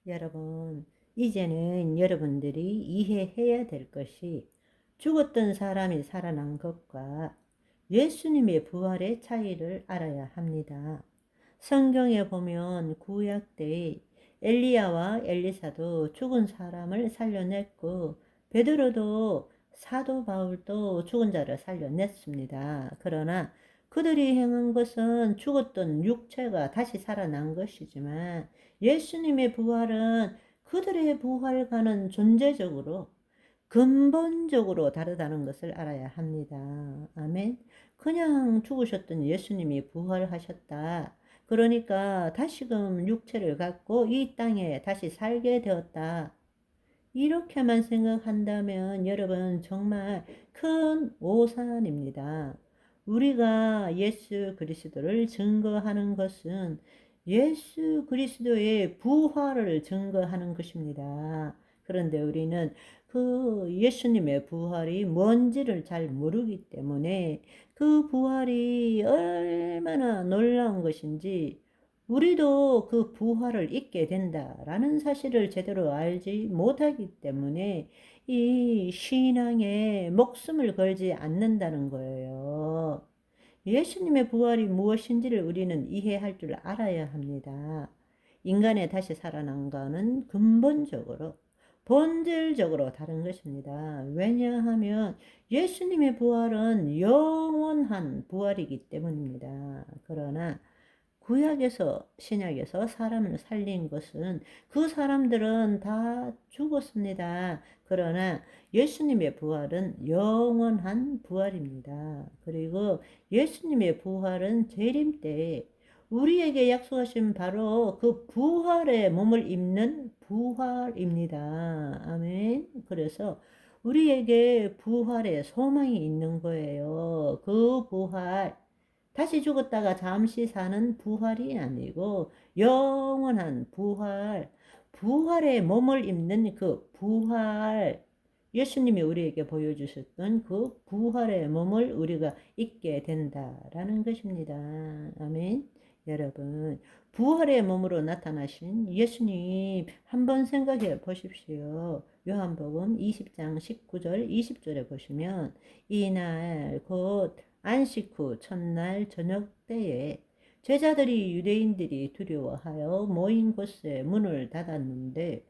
여러분, 이제는 여러분들이 이해해야 될 것이 죽었던 사람이 살아난 것과 예수님의 부활의 차이를 알아야 합니다. 성경에 보면 구약 때 엘리야와 엘리사도 죽은 사람을 살려냈고 베드로도 사도 바울도 죽은 자를 살려냈습니다. 그러나 그들이 행한 것은 죽었던 육체가 다시 살아난 것이지만 예수님의 부활은 그들의 부활과는 존재적으로 근본적으로 다르다는 것을 알아야 합니다. 아멘. 그냥 죽으셨던 예수님이 부활하셨다. 그러니까 다시금 육체를 갖고 이 땅에 다시 살게 되었다. 이렇게만 생각한다면 여러분 정말 큰 오산입니다. 우리가 예수 그리스도를 증거하는 것은 예수 그리스도의 부활을 증거하는 것입니다. 그런데 우리는 그 예수님의 부활이 뭔지를 잘 모르기 때문에 그 부활이 얼마나 놀라운 것인지 우리도 그 부활을 잊게 된다라는 사실을 제대로 알지 못하기 때문에 이 신앙에 목숨을 걸지 않는다는 거예요. 예수님의 부활이 무엇인지를 우리는 이해할 줄 알아야 합니다. 인간의 다시 살아난 것은 근본적으로 본질적으로 다른 것입니다. 왜냐하면 예수님의 부활은 영원한 부활이기 때문입니다. 그러나 구약에서 신약에서 사람을 살린 것은 그 사람들은 다 죽었습니다. 그러나 예수님의 부활은 영원한 부활입니다. 그리고 예수님의 부활은 재림 때 우리에게 약속하신 바로 그 부활의 몸을 입는 부활입니다. 아멘. 그래서 우리에게 부활의 소망이 있는 거예요. 그 부활. 다시 죽었다가 잠시 사는 부활이 아니고 영원한 부활, 부활의 몸을 입는 그 부활, 예수님이 우리에게 보여주셨던 그 부활의 몸을 우리가 입게 된다라는 것입니다. 아멘. 여러분, 부활의 몸으로 나타나신 예수님 한번 생각해 보십시오. 요한복음 20장 19절, 20절에 보시면 이날 곧 안식 후 첫날 저녁 때에 제자들이 유대인들이 두려워하여 모인 곳에 문을 닫았는데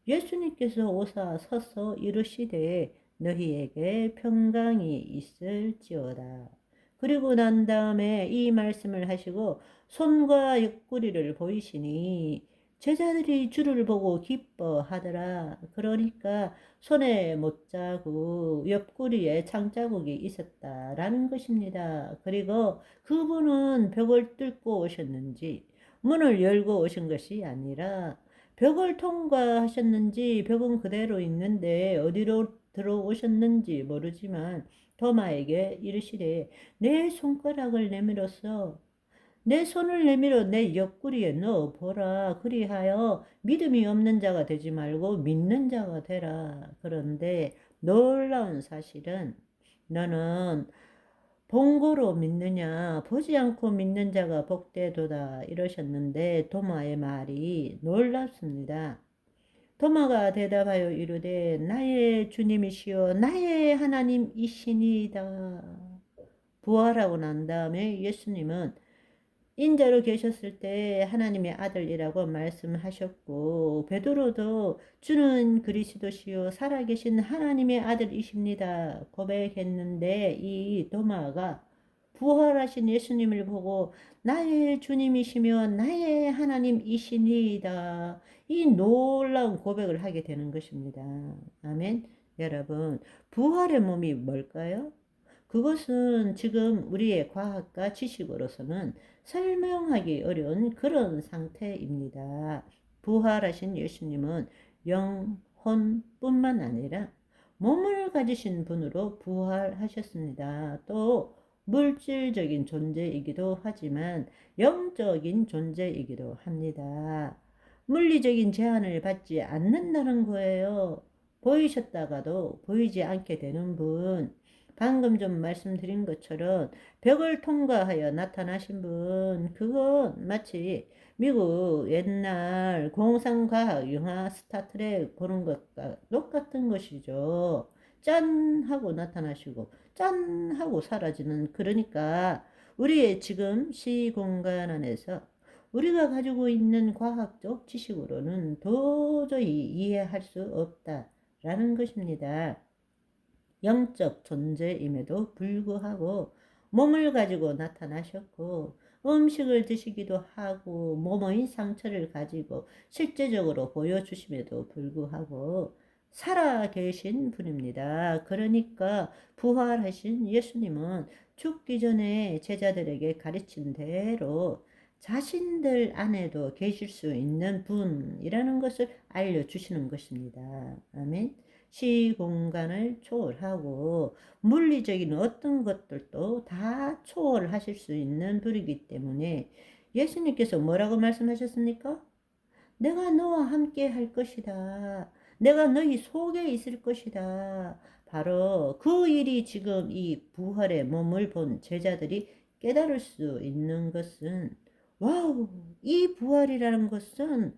예수님께서 오사 서서 이르시되 너희에게 평강이 있을지어다. 그리고 난 다음에 이 말씀을 하시고 손과 옆구리를 보이시니 제자들이 주를 보고 기뻐하더라. 그러니까 손에 못자국, 옆구리에 창자국이 있었다라는 것입니다. 그리고 그분은 벽을 뚫고 오셨는지 문을 열고 오신 것이 아니라 벽을 통과하셨는지 벽은 그대로 있는데 어디로 들어오셨는지 모르지만 도마에게 이르시되 내 손가락을 내밀어서 내 손을 내밀어 내 옆구리에 넣어 보라. 그리하여 믿음이 없는 자가 되지 말고 믿는 자가 되라. 그런데 놀라운 사실은 너는 본고로 믿느냐 보지 않고 믿는 자가 복되도다 이러셨는데 도마의 말이 놀랍습니다. 도마가 대답하여 이르되 나의 주님이시여 나의 하나님이시니이다. 부활하고 난 다음에 예수님은 인자로 계셨을 때 하나님의 아들이라고 말씀하셨고 베드로도 주는 그리스도시요 살아계신 하나님의 아들이십니다 고백했는데 이 도마가 부활하신 예수님을 보고 나의 주님이시며 나의 하나님이시니이다 이 놀라운 고백을 하게 되는 것입니다. 아멘. 여러분, 부활의 몸이 뭘까요? 그것은 지금 우리의 과학과 지식으로서는 설명하기 어려운 그런 상태입니다. 부활하신 예수님은 영혼뿐만 아니라 몸을 가지신 분으로 부활하셨습니다. 또 물질적인 존재이기도 하지만 영적인 존재이기도 합니다. 물리적인 제한을 받지 않는다는 거예요. 보이셨다가도 보이지 않게 되는 분, 방금 좀 말씀드린 것처럼 벽을 통과하여 나타나신 분, 그건 마치 미국 옛날 공상과학 영화 스타트랙 보는 것과 똑같은 것이죠. 짠 하고 나타나시고 짠 하고 사라지는, 그러니까 우리의 지금 시공간 안에서 우리가 가지고 있는 과학적 지식으로는 도저히 이해할 수 없다라는 것입니다. 영적 존재임에도 불구하고 몸을 가지고 나타나셨고 음식을 드시기도 하고 몸의 상처를 가지고 실제적으로 보여주심에도 불구하고 살아 계신 분입니다. 그러니까 부활하신 예수님은 죽기 전에 제자들에게 가르친 대로 자신들 안에도 계실 수 있는 분이라는 것을 알려주시는 것입니다. 아멘. 시공간을 초월하고 물리적인 어떤 것들도 다 초월하실 수 있는 분이기 때문에 예수님께서 뭐라고 말씀하셨습니까? 내가 너와 함께 할 것이다. 내가 너희 속에 있을 것이다. 바로 그 일이 지금 이 부활의 몸을 본 제자들이 깨달을 수 있는 것은, 와우, 이 부활이라는 것은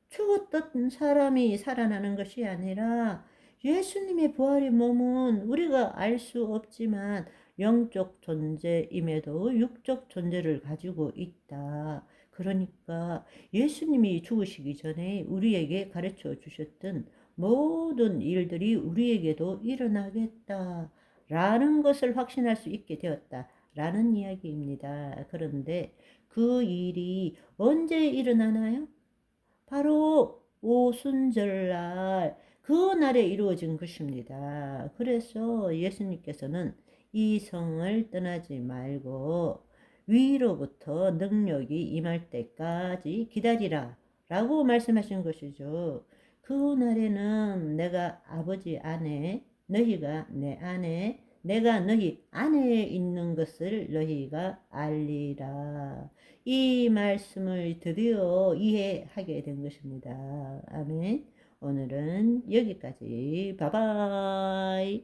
죽었던 사람이 살아나는 것이 아니라 예수님의 부활의 몸은 우리가 알 수 없지만 영적 존재임에도 육적 존재를 가지고 있다. 그러니까 예수님이 죽으시기 전에 우리에게 가르쳐 주셨던 모든 일들이 우리에게도 일어나겠다 라는 것을 확신할 수 있게 되었다 라는 이야기입니다. 그런데 그 일이 언제 일어나나요? 바로 오순절날, 그 날에 이루어진 것입니다. 그래서 예수님께서는 이 성을 떠나지 말고 위로부터 능력이 임할 때까지 기다리라 라고 말씀하신 것이죠. 그 날에는 내가 아버지 안에, 너희가 내 안에, 내가 너희 안에 있는 것을 너희가 알리라. 이 말씀을 드디어 이해하게 된 것입니다. 아멘. 오늘은 여기까지. 바이바이.